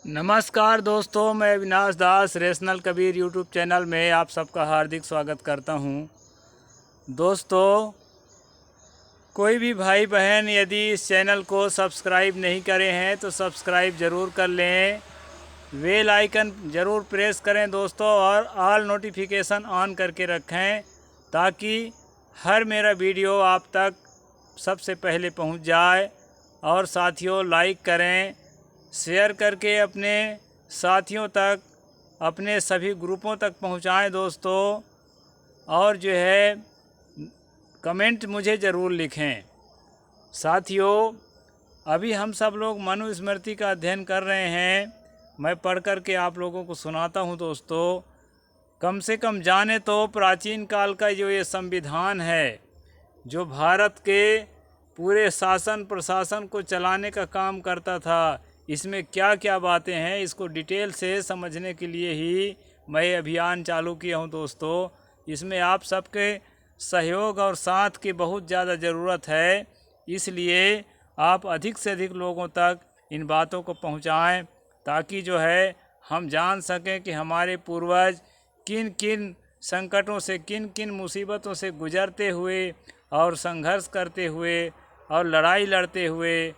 नमस्कार दोस्तों, मैं अविनाश दास रेशनल कबीर यूट्यूब चैनल में आप सबका हार्दिक स्वागत करता हूं। दोस्तों, कोई भी भाई बहन यदि इस चैनल को सब्सक्राइब नहीं करे हैं तो सब्सक्राइब ज़रूर कर लें, बेल आइकन ज़रूर प्रेस करें दोस्तों, और ऑल नोटिफिकेशन ऑन करके रखें ताकि हर मेरा वीडियो आप तक सबसे पहले पहुंच जाए। और साथियों, लाइक करें, शेयर करके अपने साथियों तक, अपने सभी ग्रुपों तक पहुंचाएं दोस्तों। और जो है कमेंट मुझे ज़रूर लिखें। साथियों, अभी हम सब लोग मनुस्मृति का अध्ययन कर रहे हैं। मैं पढ़ कर के आप लोगों को सुनाता हूं दोस्तों। कम से कम जाने तो प्राचीन काल का जो ये संविधान है, जो भारत के पूरे शासन प्रशासन को चलाने का काम करता था, इसमें क्या क्या बातें हैं, इसको डिटेल से समझने के लिए ही मैं अभियान चालू किया हूं दोस्तों। इसमें आप सबके सहयोग और साथ की बहुत ज़्यादा ज़रूरत है, इसलिए आप अधिक से अधिक लोगों तक इन बातों को पहुंचाएं ताकि जो है हम जान सकें कि हमारे पूर्वज किन किन संकटों से, किन किन मुसीबतों से गुजरते हुए और संघर्ष करते हुए और लड़ाई लड़ते हुए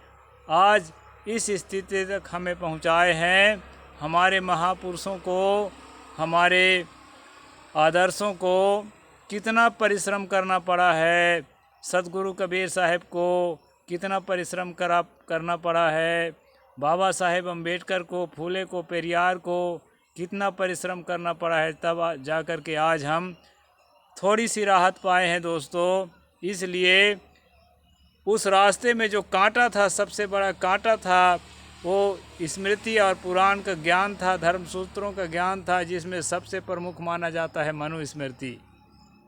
आज इस स्थिति तक हमें पहुंचाए हैं। हमारे महापुरुषों को, हमारे आदर्शों को कितना परिश्रम करना पड़ा है। सतगुरु कबीर साहब को कितना परिश्रम करना पड़ा है। बाबा साहेब अम्बेडकर को, फूले को, पेरियार को कितना परिश्रम करना पड़ा है, तब जा कर के आज हम थोड़ी सी राहत पाए हैं दोस्तों। इसलिए उस रास्ते में जो कांटा था, सबसे बड़ा कांटा था, वो स्मृति और पुराण का ज्ञान था, धर्म सूत्रों का ज्ञान था, जिसमें सबसे प्रमुख माना जाता है मनुस्मृति।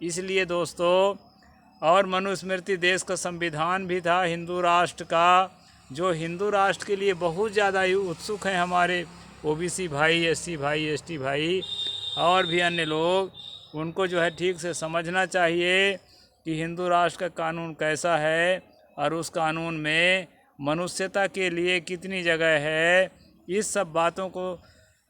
इसलिए दोस्तों, और मनुस्मृति देश का संविधान भी था हिंदू राष्ट्र का, जो हिंदू राष्ट्र के लिए बहुत ज़्यादा उत्सुक हैं हमारे ओबीसी भाई, एससी भाई, एसटी भाई और भी अन्य लोग। उनको जो है ठीक से समझना चाहिए कि हिंदू राष्ट्र का कानून कैसा है और उस कानून में मनुष्यता के लिए कितनी जगह है। इस सब बातों को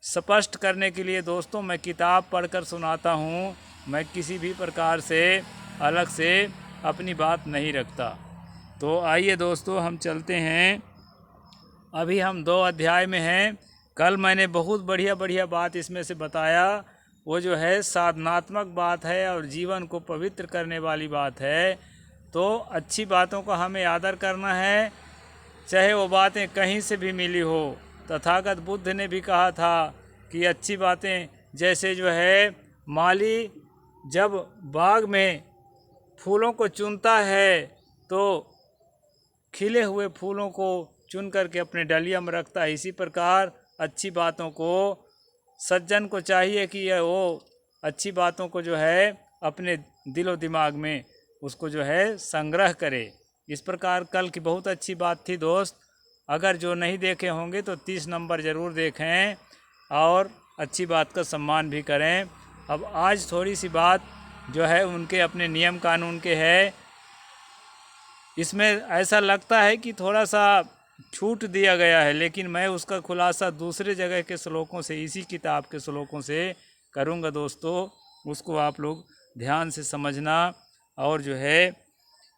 स्पष्ट करने के लिए दोस्तों मैं किताब पढ़कर सुनाता हूँ। मैं किसी भी प्रकार से अलग से अपनी बात नहीं रखता। तो आइए दोस्तों, हम चलते हैं। अभी हम 2 अध्याय में हैं। कल मैंने बहुत बढ़िया बात इसमें से बताया। वो जो है साधनात्मक बात है और जीवन को पवित्र करने वाली बात है। तो अच्छी बातों का हमें आदर करना है, चाहे वो बातें कहीं से भी मिली हो। तथागत बुद्ध ने भी कहा था कि अच्छी बातें, जैसे जो है माली जब बाग में फूलों को चुनता है तो खिले हुए फूलों को चुन करके अपने डलिया में रखता है, इसी प्रकार अच्छी बातों को सज्जन को चाहिए कि वो अच्छी बातों को जो है अपने दिलो दिमाग में उसको जो है संग्रह करे। इस प्रकार कल की बहुत अच्छी बात थी दोस्त। अगर जो नहीं देखे होंगे तो 30 नंबर ज़रूर देखें और अच्छी बात का सम्मान भी करें। अब आज थोड़ी सी बात जो है उनके अपने नियम कानून के है। इसमें ऐसा लगता है कि थोड़ा सा छूट दिया गया है, लेकिन मैं उसका खुलासा दूसरे जगह के श्लोकों से, इसी किताब के श्लोकों से करूँगा दोस्तों। उसको आप लोग ध्यान से समझना और जो है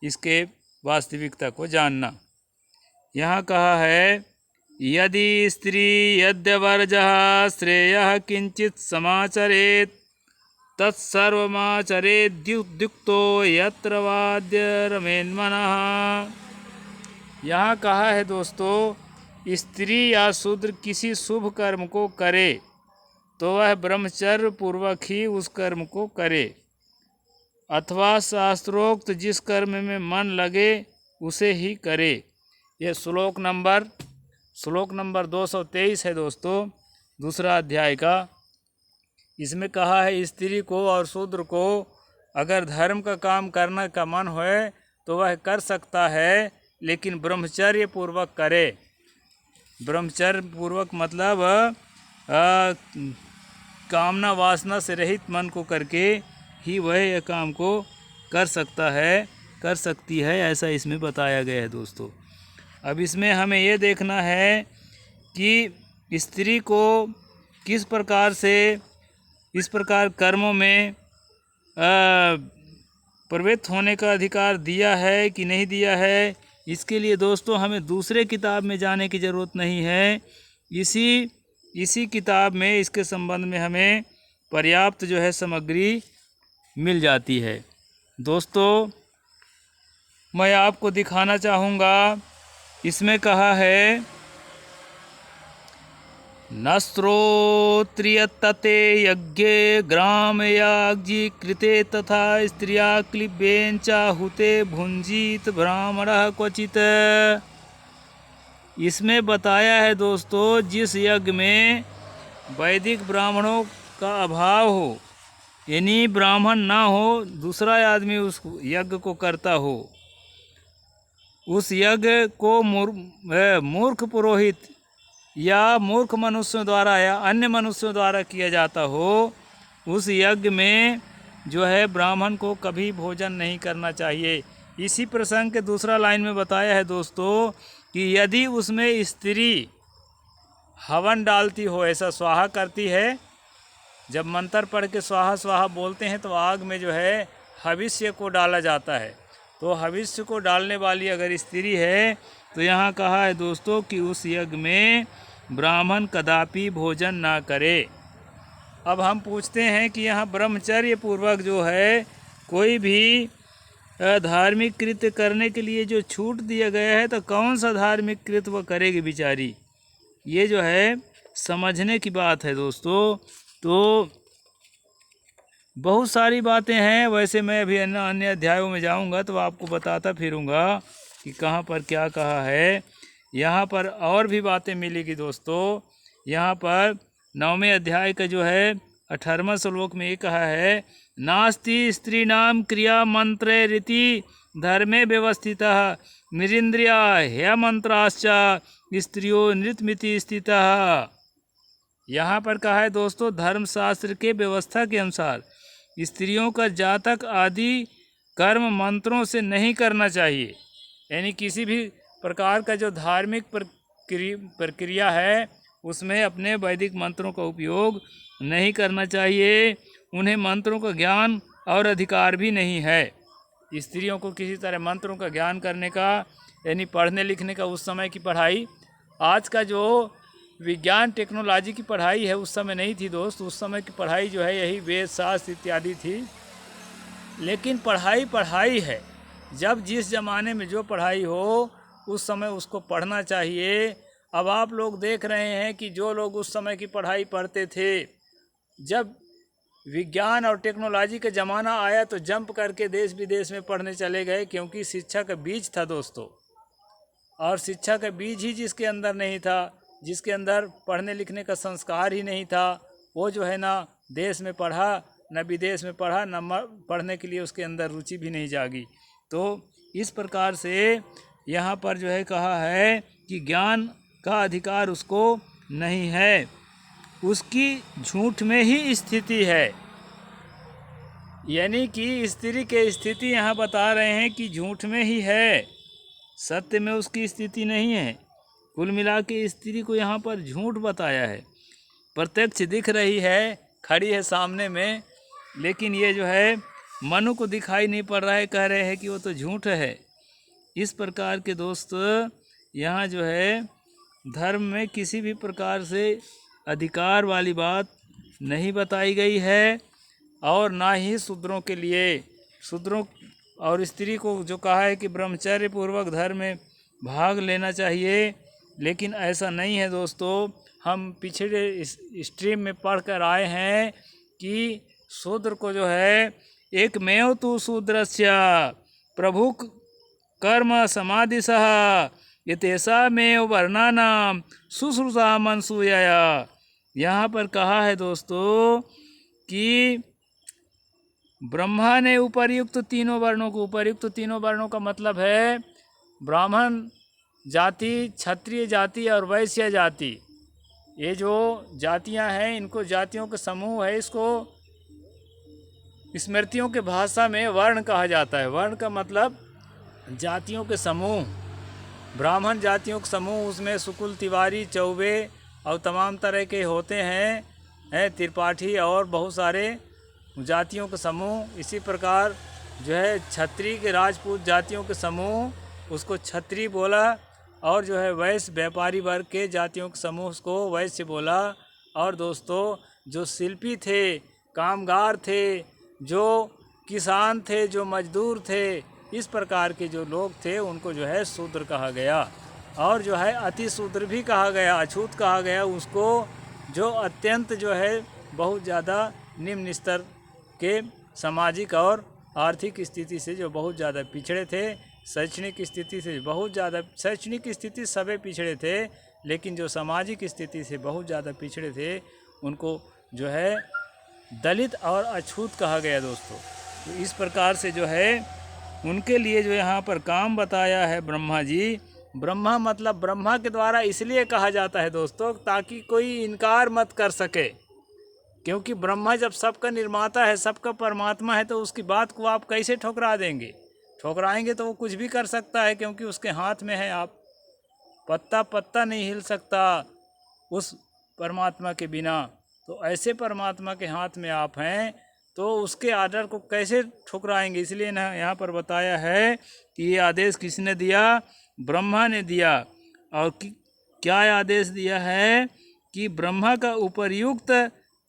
इसके वास्तविकता को जानना। यहाँ कहा है, यदि स्त्री यद्यवर्जः श्रेयः किंचित समाचरेत् तत्सर्वमाचरेद्युक्तो यत्र वाद्यरमेन्मनः। यहाँ कहा है दोस्तों, स्त्री या शूद्र किसी शुभ कर्म को करे तो वह ब्रह्मचर्य पूर्वक ही उस कर्म को करे, अथवा शास्त्रोक्त जिस कर्म में मन लगे उसे ही करे। यह श्लोक नंबर 223 है दोस्तों, दूसरा अध्याय का। इसमें कहा है स्त्री को और शूद्र को अगर धर्म का काम करने का मन होए तो वह कर सकता है, लेकिन ब्रह्मचर्य पूर्वक करे। ब्रह्मचर्य पूर्वक मतलब कामना वासना से रहित मन को करके ही वह यह काम को कर सकता है, कर सकती है, ऐसा इसमें बताया गया है दोस्तों। अब इसमें हमें ये देखना है कि स्त्री को किस प्रकार से इस प्रकार कर्मों में प्रवृत्त होने का अधिकार दिया है कि नहीं दिया है, इसके लिए दोस्तों हमें दूसरे किताब में जाने की ज़रूरत नहीं है। इसी किताब में इसके संबंध में हमें पर्याप्त जो है सामग्री मिल जाती है। दोस्तों मैं आपको दिखाना चाहूँगा, इसमें कहा है न श्रोत्रियतते यज्ञे ग्रामयाज्ञी कृते तथा स्त्रिया क्लिब्येन चाहुते भुंजीत ब्राह्मणः क्वचित। इसमें बताया है दोस्तों, जिस यज्ञ में वैदिक ब्राह्मणों का अभाव हो, यानी ब्राह्मण ना हो, दूसरा आदमी उस यज्ञ को करता हो, उस यज्ञ को मूर्ख पुरोहित या मूर्ख मनुष्यों द्वारा या अन्य मनुष्यों द्वारा किया जाता हो, उस यज्ञ में जो है ब्राह्मण को कभी भोजन नहीं करना चाहिए। इसी प्रसंग के दूसरा लाइन में बताया है दोस्तों कि यदि उसमें स्त्री हवन डालती हो, ऐसा स्वाहा करती है, जब मंत्र पढ़ के स्वाहा स्वाहा बोलते हैं तो आग में जो है हविष्य को डाला जाता है। तो हविष्य को डालने वाली अगर स्त्री है तो यहाँ कहा है दोस्तों कि उस यज्ञ में ब्राह्मण कदापि भोजन ना करे। अब हम पूछते हैं कि यहाँ ब्रह्मचर्य पूर्वक जो है कोई भी धार्मिक कृत्य करने के लिए जो छूट दिया गया है, तो कौन सा धार्मिक कृत्य वह करेगी बेचारी, ये जो है समझने की बात है दोस्तों। तो बहुत सारी बातें हैं, वैसे मैं अभी अन्य अध्यायों में जाऊंगा तो आपको बताता फिरूंगा कि कहाँ पर क्या कहा है। यहाँ पर और भी बातें मिलेगी दोस्तों। यहाँ पर 9वें अध्याय का जो है 18वां श्लोक में ये कहा है, नास्ति स्त्रीणाम क्रिया मंत्रे रीति धर्मे व्यवस्थितः निरिंद्रिया ह्य मंत्राश्च स्त्रियो नृत्यमिति स्थितः। यहाँ पर कहा है दोस्तों, धर्मशास्त्र के व्यवस्था के अनुसार स्त्रियों का जातक आदि कर्म मंत्रों से नहीं करना चाहिए, यानी किसी भी प्रकार का जो धार्मिक प्रक्रिया है उसमें अपने वैदिक मंत्रों का उपयोग नहीं करना चाहिए। उन्हें मंत्रों का ज्ञान और अधिकार भी नहीं है। स्त्रियों को किसी तरह मंत्रों का ज्ञान करने का, यानी पढ़ने लिखने का, उस समय की पढ़ाई, आज का जो विज्ञान टेक्नोलॉजी की पढ़ाई है उस समय नहीं थी दोस्त। उस समय की पढ़ाई जो है यही वेद शास्त्र इत्यादि थी। लेकिन पढ़ाई है, जब जिस ज़माने में जो पढ़ाई हो उस समय उसको पढ़ना चाहिए। अब आप लोग देख रहे हैं कि जो लोग उस समय की पढ़ाई पढ़ते थे, जब विज्ञान और टेक्नोलॉजी का ज़माना आया तो जंप करके देश विदेश में पढ़ने चले गए, क्योंकि शिक्षा का बीज था दोस्तों। और शिक्षा का बीज ही जिसके अंदर नहीं था, जिसके अंदर पढ़ने लिखने का संस्कार ही नहीं था, वो जो है ना देश में पढ़ा न विदेश में पढ़ा, न पढ़ने के लिए उसके अंदर रुचि भी नहीं जागी। तो इस प्रकार से यहाँ पर जो है कहा है कि ज्ञान का अधिकार उसको नहीं है, उसकी झूठ में ही स्थिति है। यानी कि स्त्री के स्थिति यहाँ बता रहे हैं कि झूठ में ही है, सत्य में उसकी स्थिति नहीं है। कुल मिला के स्त्री को यहाँ पर झूठ बताया है। प्रत्यक्ष दिख रही है, खड़ी है सामने में, लेकिन ये जो है मनु को दिखाई नहीं पड़ रहा है, कह रहे हैं कि वो तो झूठ है। इस प्रकार के दोस्त यहाँ जो है धर्म में किसी भी प्रकार से अधिकार वाली बात नहीं बताई गई है, और ना ही शूद्रों के लिए। शूद्रों और स्त्री को जो कहा है कि ब्रह्मचर्य पूर्वक धर्म में भाग लेना चाहिए, लेकिन ऐसा नहीं है दोस्तों। हम पिछले स्ट्रीम में पढ़ कर आए हैं कि शूद्र को जो है एकमेव तु शूद्रस्य प्रभु कर्म समाधिशः यतेषामेव वर्णानां शुश्रूषा मनसूयया। यहाँ पर कहा है दोस्तों कि ब्रह्मा ने उपर्युक्त तीनों वर्णों को, उपर्युक्त तीनों वर्णों का मतलब है ब्राह्मण जाति, क्षत्रिय जाति और वैश्य जाति। ये जो जातियां हैं, इनको जातियों का समूह है, इसको स्मृतियों के भाषा में वर्ण कहा जाता है। वर्ण का मतलब जातियों के समूह। ब्राह्मण जातियों का समूह, उसमें शुक्ल, तिवारी, चौबे और तमाम तरह के होते हैं त्रिपाठी और बहुत सारे जातियों के समूह। इसी प्रकार जो है क्षत्रिय के राजपूत जातियों के समूह उसको क्षत्रिय बोला, और जो है वैश्य व्यापारी वर्ग के जातियों के समूह उसको वैश्य बोला। और दोस्तों जो शिल्पी थे, कामगार थे, जो किसान थे, जो मजदूर थे, इस प्रकार के जो लोग थे उनको जो है शूद्र कहा गया। और जो है अति शूद्र भी कहा गया, अछूत कहा गया उसको, जो अत्यंत जो है बहुत ज़्यादा निम्न स्तर के सामाजिक और आर्थिक स्थिति से जो बहुत ज़्यादा पिछड़े थे, शैक्षणिक स्थिति से बहुत ज़्यादा, शैक्षणिक स्थिति सभी पिछड़े थे, लेकिन जो सामाजिक स्थिति से बहुत ज़्यादा पिछड़े थे उनको जो है दलित और अछूत कहा गया दोस्तों। तो इस प्रकार से जो है उनके लिए जो यहाँ पर काम बताया है ब्रह्मा जी। ब्रह्मा मतलब ब्रह्मा के द्वारा इसलिए कहा जाता है दोस्तों ताकि कोई इनकार मत कर सके, क्योंकि ब्रह्मा जब सबका निर्माता है, सबका परमात्मा है, तो उसकी बात को आप कैसे ठुकरा देंगे? ठुकराएंगे तो वो कुछ भी कर सकता है, क्योंकि उसके हाथ में है। आप पत्ता पत्ता नहीं हिल सकता उस परमात्मा के बिना। तो ऐसे परमात्मा के हाथ में आप हैं, तो उसके आर्डर को कैसे ठुकराएंगे? इसलिए ना यहाँ पर बताया है कि ये आदेश किसने दिया? ब्रह्मा ने दिया। और क्या आदेश दिया है कि ब्रह्मा का उपर्युक्त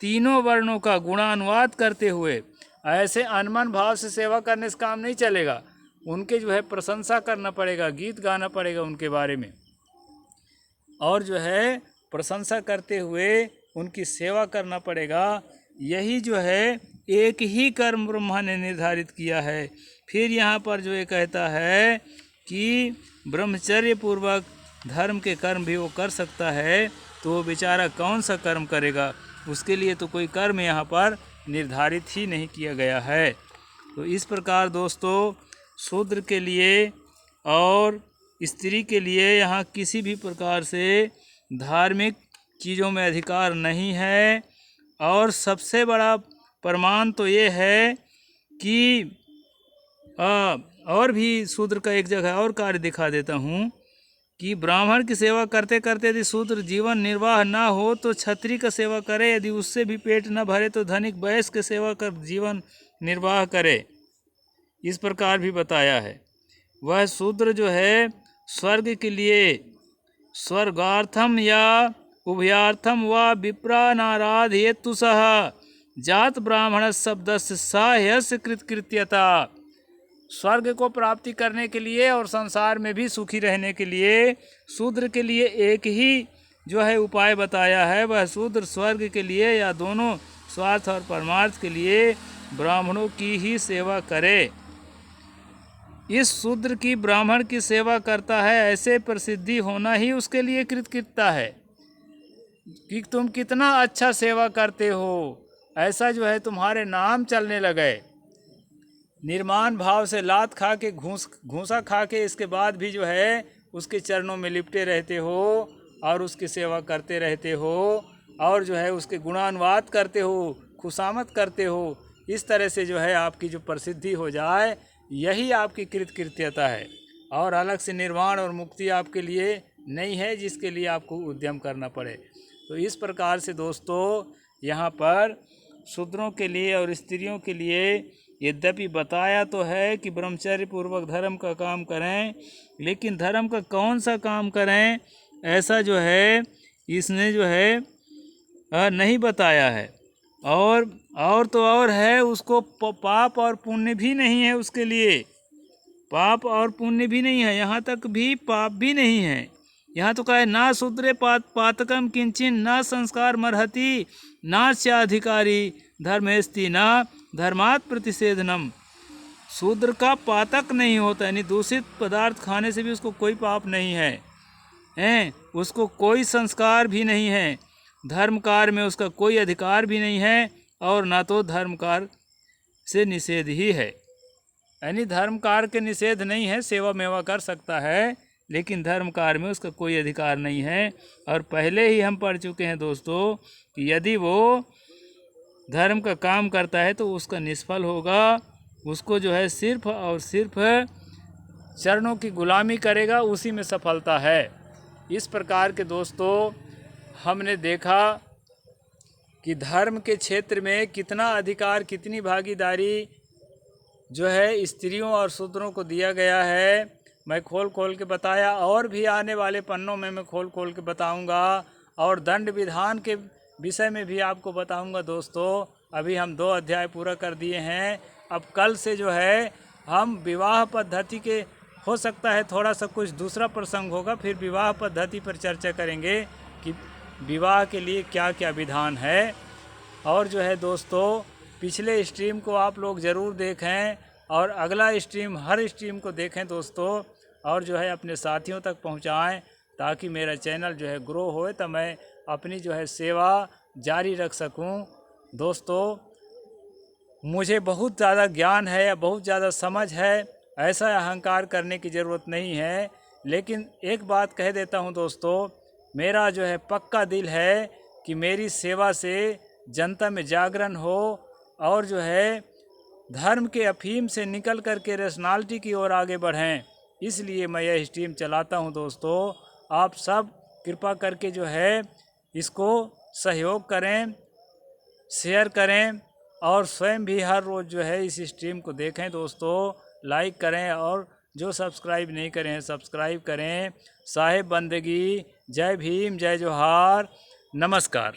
तीनों वर्णों का गुणानुवाद करते हुए, ऐसे अनमन भाव से सेवा करने से काम नहीं चलेगा। उनके जो है प्रशंसा करना पड़ेगा, गीत गाना पड़ेगा उनके बारे में, और जो है प्रशंसा करते हुए उनकी सेवा करना पड़ेगा। यही जो है एक ही कर्म ब्रह्मा ने निर्धारित किया है। फिर यहाँ पर जो ये कहता है कि ब्रह्मचर्य पूर्वक धर्म के कर्म भी वो कर सकता है, तो वो बेचारा कौन सा कर्म करेगा? उसके लिए तो कोई कर्म यहाँ पर निर्धारित ही नहीं किया गया है। तो इस प्रकार दोस्तों शूद्र के लिए और स्त्री के लिए यहाँ किसी भी प्रकार से धार्मिक चीज़ों में अधिकार नहीं है। और सबसे बड़ा प्रमाण तो ये है कि और भी शूद्र का एक जगह और कार्य दिखा देता हूँ कि ब्राह्मण की सेवा करते करते यदि शूद्र जीवन निर्वाह ना हो तो क्षत्रिय का सेवा करे, यदि उससे भी पेट न भरे तो धनिक वैश्य की सेवा कर जीवन निर्वाह करे। इस प्रकार भी बताया है। वह शूद्र जो है स्वर्ग के लिए स्वर्गार्थम या उभयार्थम व विप्रा नाराधयेतु सह जात ब्राह्मण शब्दस्य साह्यस्य कृतकृत्यता। स्वर्ग को प्राप्ति करने के लिए और संसार में भी सुखी रहने के लिए शूद्र के लिए एक ही जो है उपाय बताया है। वह शूद्र स्वर्ग के लिए या दोनों स्वार्थ और परमार्थ के लिए ब्राह्मणों की ही सेवा करे। इस शूद्र की ब्राह्मण की सेवा करता है, ऐसे प्रसिद्धि होना ही उसके लिए कृतकृत्यता है कि तुम कितना अच्छा सेवा करते हो, ऐसा जो है तुम्हारे नाम चलने लगे। निर्माण भाव से लात खा के घूसा खा के इसके बाद भी जो है उसके चरणों में लिपटे रहते हो और उसकी सेवा करते रहते हो, और जो है उसके गुणानुवाद करते हो, खुशामद करते हो। इस तरह से जो है आपकी जो प्रसिद्धि हो जाए, यही आपकी कृतकृत्यता है। और अलग से निर्वाण और मुक्ति आपके लिए नहीं है जिसके लिए आपको उद्यम करना पड़े। तो इस प्रकार से दोस्तों यहाँ पर शूद्रों के लिए और स्त्रियों के लिए यद्यपि बताया तो है कि ब्रह्मचर्य पूर्वक धर्म का काम करें, लेकिन धर्म का कौन सा काम करें ऐसा जो है इसने जो है नहीं बताया है। और तो और है उसको पाप और पुण्य भी नहीं है, उसके लिए पाप और पुण्य भी नहीं है, यहाँ तक भी पाप भी नहीं है। यहाँ तो कहे ना शूद्रे पातकम किंचिन ना संस्कार मरहति ना चाधिकारी धर्मेस्ति ना धर्मात् प्रतिषेधनम। शूद्र का पातक नहीं होता, यानी दूषित पदार्थ खाने से भी उसको कोई पाप नहीं है, उसको कोई संस्कार भी नहीं है, धर्मकार में उसका कोई अधिकार भी नहीं है, और ना तो धर्मकार से निषेध ही है। यानी धर्मकार के निषेध नहीं है, सेवा मेवा कर सकता है, लेकिन धर्मकार में उसका कोई अधिकार नहीं है। और पहले ही हम पढ़ चुके हैं दोस्तों कि यदि वो धर्म का काम करता है तो उसका निष्फल होगा, उसको जो है सिर्फ और सिर्फ चरणों की गुलामी करेगा, उसी में सफलता है। इस प्रकार के दोस्तों हमने देखा कि धर्म के क्षेत्र में कितना अधिकार, कितनी भागीदारी जो है स्त्रियों और शूद्रों को दिया गया है। मैं खोल खोल के बताया, और भी आने वाले पन्नों में मैं खोल खोल के बताऊंगा, और दंड विधान के विषय में भी आपको बताऊंगा। दोस्तों, अभी हम 2 अध्याय पूरा कर दिए हैं। अब कल से जो है हम विवाह पद्धति के, हो सकता है थोड़ा सा कुछ दूसरा प्रसंग होगा, फिर विवाह पद्धति पर चर्चा करेंगे कि विवाह के लिए क्या क्या विधान है। और जो है दोस्तों, पिछले स्ट्रीम को आप लोग ज़रूर देखें, और अगला स्ट्रीम, हर स्ट्रीम को देखें दोस्तों, और जो है अपने साथियों तक पहुंचाएं, ताकि मेरा चैनल जो है ग्रो होए, तो मैं अपनी जो है सेवा जारी रख सकूं। दोस्तों, मुझे बहुत ज़्यादा ज्ञान है या बहुत ज़्यादा समझ है, ऐसा अहंकार करने की ज़रूरत नहीं है। लेकिन एक बात कह देता हूं दोस्तों, मेरा जो है पक्का दिल है कि मेरी सेवा से जनता में जागरण हो, और जो है धर्म के अफीम से निकल कर के रैशनैलिटी की ओर आगे बढ़ें। इसलिए मैं यह स्ट्रीम चलाता हूं दोस्तों। आप सब कृपा करके जो है इसको सहयोग करें, शेयर करें, और स्वयं भी हर रोज़ जो है इस स्ट्रीम को देखें दोस्तों, लाइक करें, और जो सब्सक्राइब नहीं करें हैं सब्सक्राइब करें। साहिब बंदगी। जय भीम, जय जोहार, नमस्कार।